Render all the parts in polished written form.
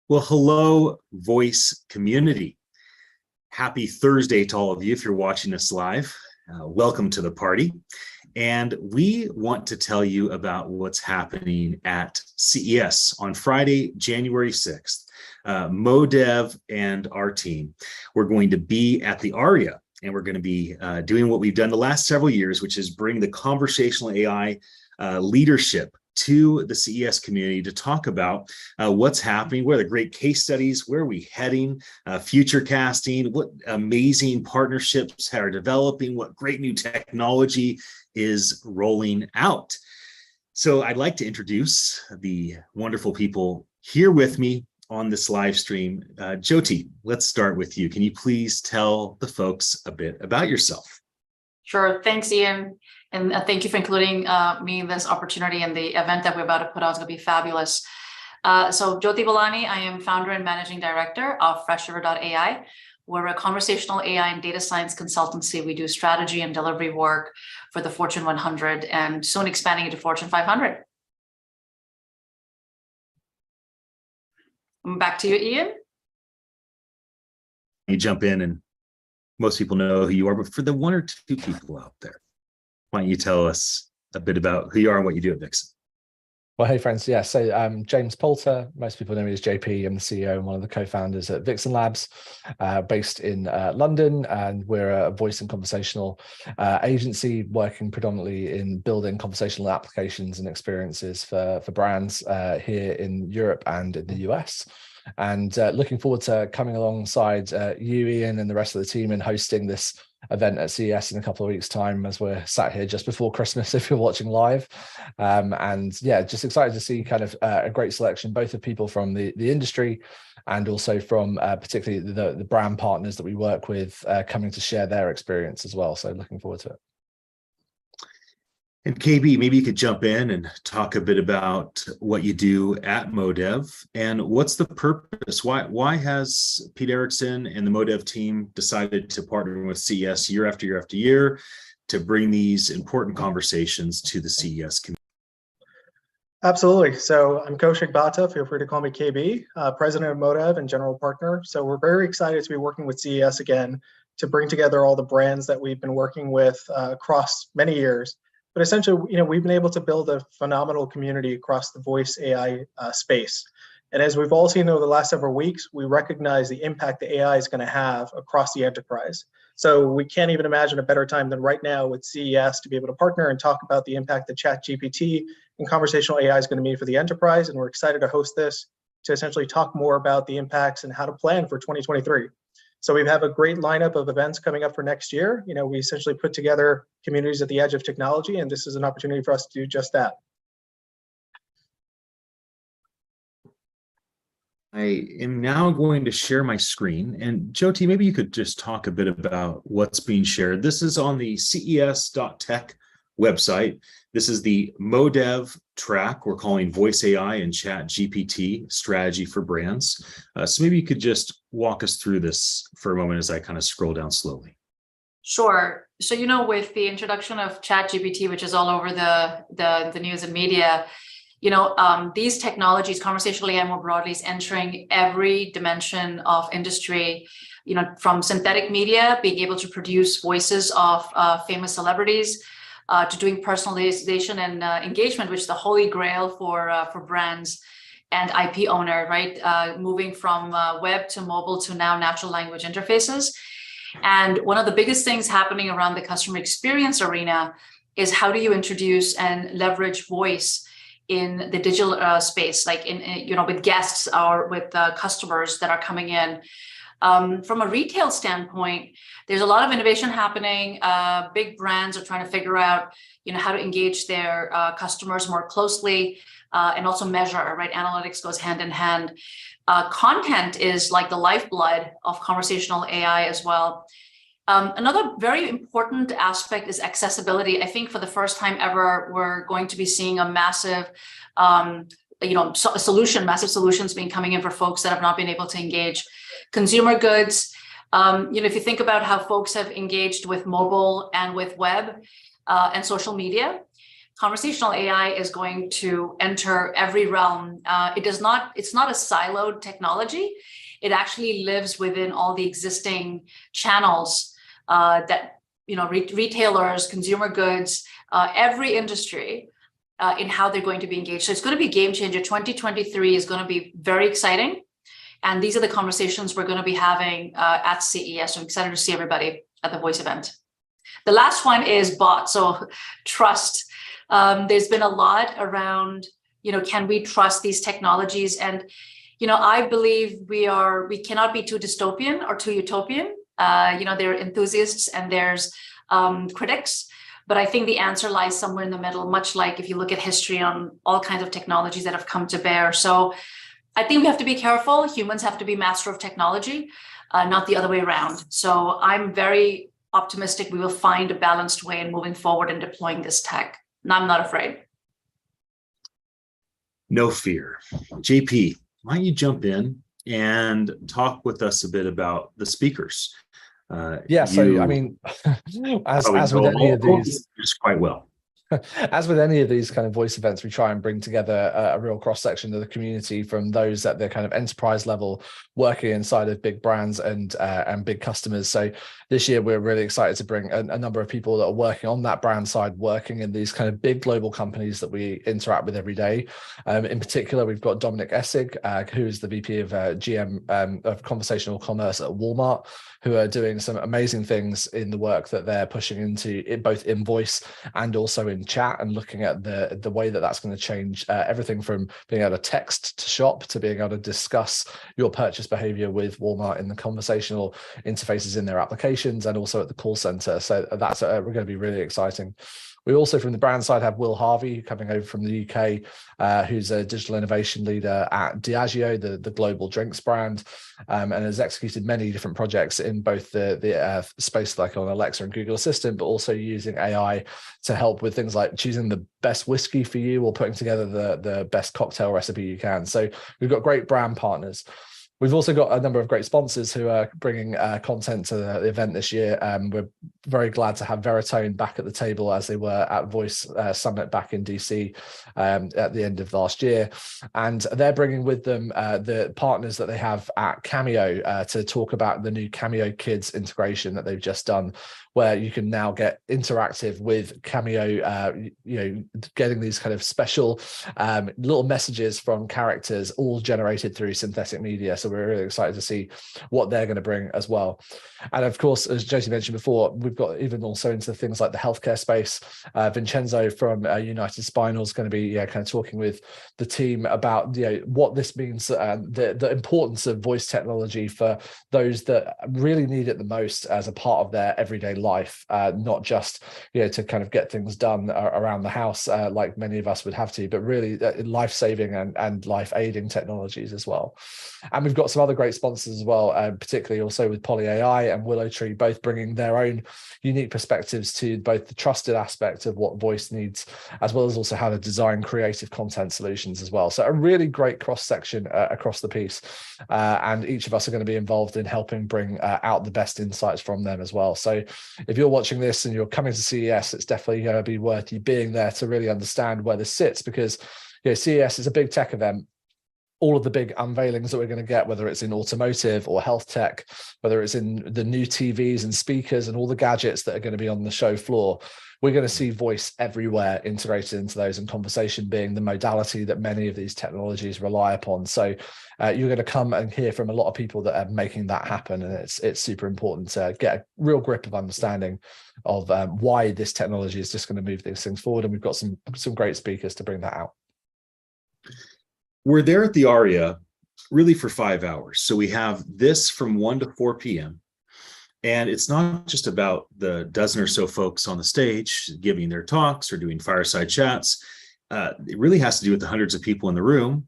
Well, hello, voice community. Happy Thursday to all of you if you're watching us live. Welcome to the party. And we want to tell you about what's happening at CES on Friday, January 6th. Modev and our team, we're going to be at the ARIA, and we're going to be doing what we've done the last several years, which is bring the conversational AI leadership to the CES community to talk about what's happening, what are the great case studies, where are we heading, future casting, what amazing partnerships are developing, what great new technology is rolling out. So I'd like to introduce the wonderful people here with me on this live stream. Joti, let's start with you. Can you please tell the folks a bit about yourself? Sure. Thanks, Ian. And thank you for including me in this opportunity, and the event that we're about to put on is going to be fabulous. So Joti Balani, I am founder and managing director of Freshriver.ai. We're a conversational AI and data science consultancy. We do strategy and delivery work for the Fortune 100 and soon expanding into Fortune 500. Back to you, Ian. You jump in, and most people know who you are, but for the one or two people out there, why don't you tell us a bit about who you are and what you do at Vixen? Well, hey, friends. Yeah, so I'm James Poulter. Most people know me as JP. I'm the CEO and one of the co-founders at Vixen Labs, based in London. And we're a voice and conversational agency working predominantly in building conversational applications and experiences for brands here in Europe and in the US. And looking forward to coming alongside you, Ian, and the rest of the team in hosting this event at CES in a couple of weeks' time, as we're sat here just before Christmas if you're watching live. And yeah, just excited to see kind of a great selection, both of people from the industry and also from particularly the brand partners that we work with coming to share their experience as well. So looking forward to it. And KB, maybe you could jump in and talk a bit about what you do at Modev and what's the purpose? Why has Pete Erickson and the Modev team decided to partner with CES year after year after year to bring these important conversations to the CES community? Absolutely. So I'm Kaushik Bhatta. Feel free to call me KB, president of Modev and general partner. So we're very excited to be working with CES again to bring together all the brands that we've been working with across many years. But essentially, we've been able to build a phenomenal community across the voice AI space. And as we've all seen over the last several weeks, we recognize the impact the AI is going to have across the enterprise. So we can't even imagine a better time than right now with CES to be able to partner and talk about the impact that ChatGPT and conversational AI is going to mean for the enterprise. And we're excited to host this to essentially talk more about the impacts and how to plan for 2023. So we have a great lineup of events coming up for next year. We essentially put together communities at the edge of technology, and this is an opportunity for us to do just that. I am now going to share my screen. And Joti, maybe you could just talk a bit about what's being shared. This is on the ces.tech website. This is the Modev track we're calling Voice AI and ChatGPT Strategy for Brands. So maybe you could just walk us through this for a moment as I kind of scroll down slowly. Sure. So, with the introduction of ChatGPT, which is all over the news and media, these technologies, conversational AI more broadly, is entering every dimension of industry, from synthetic media, being able to produce voices of famous celebrities, to doing personalization and engagement, which is the holy grail for brands and IP owner, right? Moving from web to mobile to now natural language interfaces. And one of the biggest things happening around the customer experience arena is how do you introduce and leverage voice in the digital space, like with guests or with customers that are coming in. From a retail standpoint, there's a lot of innovation happening. Big brands are trying to figure out, how to engage their customers more closely and also measure, right? Analytics goes hand in hand. Content is like the lifeblood of conversational AI as well. Another very important aspect is accessibility. I think for the first time ever, we're going to be seeing a massive massive solutions being coming in for folks that have not been able to engage. Consumer goods, if you think about how folks have engaged with mobile and with web and social media, conversational AI is going to enter every realm. It's not a siloed technology. It actually lives within all the existing channels that, retailers, consumer goods, every industry in how they're going to be engaged. So it's going to be a game changer. 2023 is going to be very exciting. And these are the conversations we're going to be having at CES. So I'm excited to see everybody at the Voice event. The last one is bot. So trust. There's been a lot around, can we trust these technologies? And, I believe we cannot be too dystopian or too utopian. There are enthusiasts and there's critics, but I think the answer lies somewhere in the middle, much like if you look at history on all kinds of technologies that have come to bear. So I think we have to be careful. Humans have to be master of technology, not the other way around. So I'm very optimistic we will find a balanced way in moving forward and deploying this tech. And I'm not afraid. No fear. JP, why don't you jump in and talk with us a bit about the speakers? So I mean, as with any of these, quite well. As with any of these kind of voice events, we try and bring together a real cross-section of the community, from those at the kind of enterprise level working inside of big brands and big customers. So this year, we're really excited to bring a number of people that are working on that brand side, working in these kind of big global companies that we interact with every day. In particular, we've got Dominic Essig, who is the VP of GM of Conversational Commerce at Walmart, who are doing some amazing things in the work that they're pushing into both in voice and also in chat, and looking at the way that that's going to change everything from being able to text to shop to being able to discuss your purchase behavior with Walmart in the conversational interfaces in their applications and also at the call center. So that's we're going to be really exciting. We also, from the brand side, have Will Harvey coming over from the UK, who's a digital innovation leader at Diageo, the global drinks brand, and has executed many different projects in both the space like on Alexa and Google Assistant, but also using AI to help with things like choosing the best whiskey for you or putting together the best cocktail recipe you can. So we've got great brand partners. We've also got a number of great sponsors who are bringing content to the event this year. We're very glad to have Veritone back at the table, as they were at Voice Summit back in DC at the end of last year. And they're bringing with them the partners that they have at Cameo to talk about the new Cameo Kids integration that they've just done, where you can now get interactive with Cameo, getting these kind of special little messages from characters, all generated through synthetic media. So we're really excited to see what they're going to bring as well. And of course, as Joti mentioned before, we've got even also into things like the healthcare space. Vincenzo from United Spinal is going to be kind of talking with the team about what this means, the importance of voice technology for those that really need it the most as a part of their everyday life, not just to kind of get things done around the house like many of us would have to, but really life-saving and life-aiding technologies as well. And we've got some other great sponsors as well, particularly also with Poly AI and Willow Tree, both bringing their own unique perspectives to both the trusted aspect of what voice needs, as well as also how to design creative content solutions as well. So a really great cross-section across the piece. And each of us are going to be involved in helping bring out the best insights from them as well. So if you're watching this and you're coming to CES, it's definitely going to be worth you being there to really understand where this sits, because CES is a big tech event. All of the big unveilings that we're going to get, whether it's in automotive or health tech, whether it's in the new TVs and speakers and all the gadgets that are going to be on the show floor, we're going to see voice everywhere integrated into those, and conversation being the modality that many of these technologies rely upon. So you're going to come and hear from a lot of people that are making that happen, and it's super important to get a real grip of understanding of why this technology is just going to move these things forward. And we've got some great speakers to bring that out. We're there at the ARIA really for 5 hours. So we have this from 1 to 4 p.m. And it's not just about the dozen or so folks on the stage giving their talks or doing fireside chats. It really has to do with the hundreds of people in the room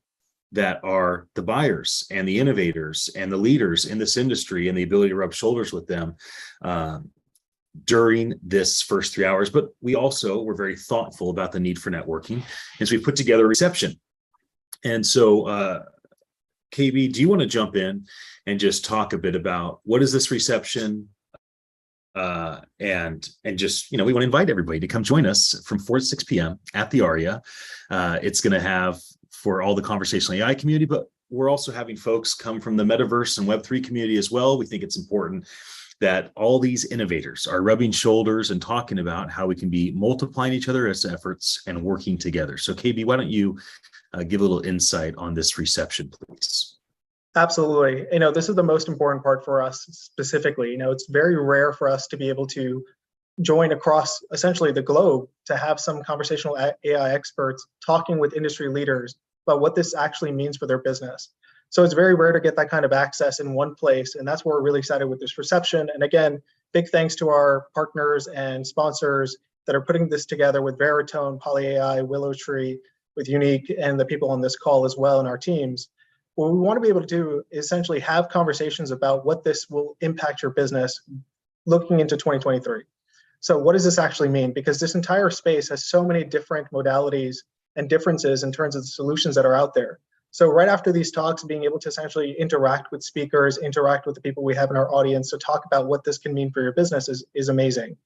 that are the buyers and the innovators and the leaders in this industry, and the ability to rub shoulders with them during this first 3 hours. But we also were very thoughtful about the need for networking. And so we put together a reception. And so, KB, do you want to jump in and just talk a bit about what is this reception? and just, we want to invite everybody to come join us from 4 to 6 p.m. at the ARIA. It's going to have for all the conversational AI community, but we're also having folks come from the metaverse and Web3 community as well. We think it's important that all these innovators are rubbing shoulders and talking about how we can be multiplying each other's efforts and working together. So KB, why don't you give a little insight on this reception, please? Absolutely. This is the most important part for us specifically. It's very rare for us to be able to join across essentially the globe to have some conversational AI experts talking with industry leaders about what this actually means for their business. So it's very rare to get that kind of access in one place. And that's why we're really excited with this reception. And again, big thanks to our partners and sponsors that are putting this together with Veritone, PolyAI, WillowTree, with Unique, and the people on this call as well, and our teams. What we want to be able to do is essentially have conversations about what this will impact your business looking into 2023. So what does this actually mean? Because this entire space has so many different modalities and differences in terms of the solutions that are out there. So right after these talks, being able to essentially interact with speakers, interact with the people we have in our audience to talk about what this can mean for your business is amazing.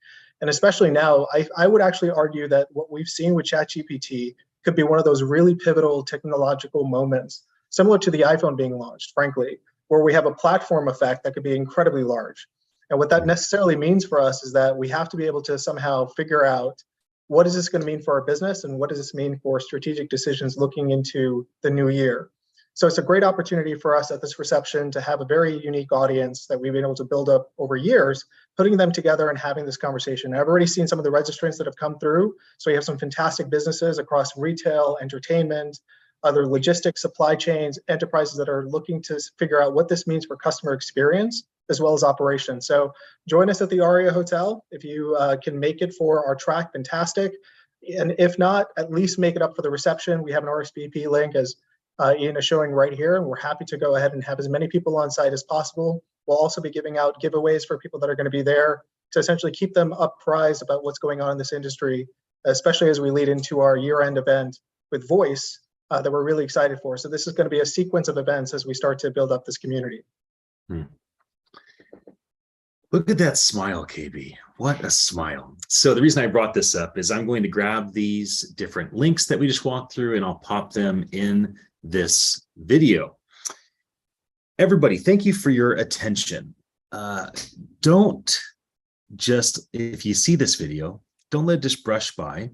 And especially now, I would actually argue that what we've seen with ChatGPT could be one of those really pivotal technological moments, similar to the iPhone being launched, frankly, where we have a platform effect that could be incredibly large. And what that necessarily means for us is that we have to be able to somehow figure out what is this going to mean for our business and what does this mean for strategic decisions looking into the new year. So it's a great opportunity for us at this reception to have a very unique audience that we've been able to build up over years, putting them together and having this conversation. I've already seen some of the registrants that have come through. So we have some fantastic businesses across retail, entertainment, other logistics, supply chains, enterprises that are looking to figure out what this means for customer experience as well as operations. So join us at the Aria Hotel. If you can make it for our track, fantastic. And if not, at least make it up for the reception. We have an RSVP link as Ian is showing right here, and we're happy to go ahead and have as many people on site as possible. We'll also be giving out giveaways for people that are going to be there to essentially keep them apprised about what's going on in this industry, especially as we lead into our year-end event with Voice that we're really excited for. So this is going to be a sequence of events as we start to build up this community. Look at that smile, KB. What a smile. So the reason I brought this up is I'm going to grab these different links that we just walked through and I'll pop them in this video. Everybody, thank you for your attention. Don't just, if you see this video, don't let it just brush by.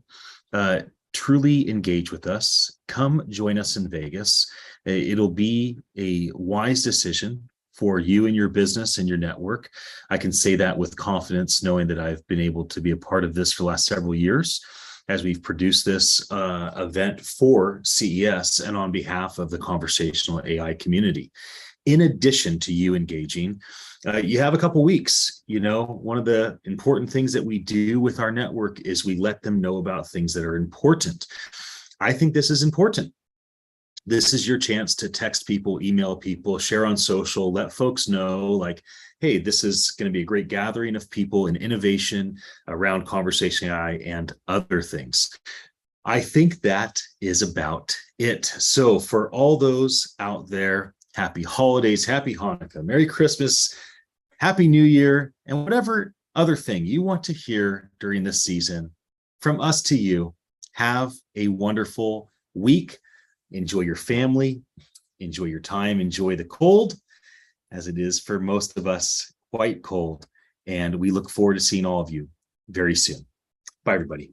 Truly engage with us. Come join us in Vegas. It'll be a wise decision for you and your business and your network. I can say that with confidence, knowing that I've been able to be a part of this for the last several years as we've produced this event for CES and on behalf of the conversational AI community. In addition to you engaging, you have a couple weeks. One of the important things that we do with our network is we let them know about things that are important. I think this is important. This is your chance to text people, email people, share on social, let folks know like, hey, this is going to be a great gathering of people and innovation around conversational AI and other things. I think that is about it. So for all those out there, happy holidays, happy Hanukkah, Merry Christmas, Happy New Year, and whatever other thing you want to hear during this season, from us to you, have a wonderful week. Enjoy your family, enjoy your time, enjoy the cold, as it is for most of us, quite cold. And we look forward to seeing all of you very soon. Bye, everybody.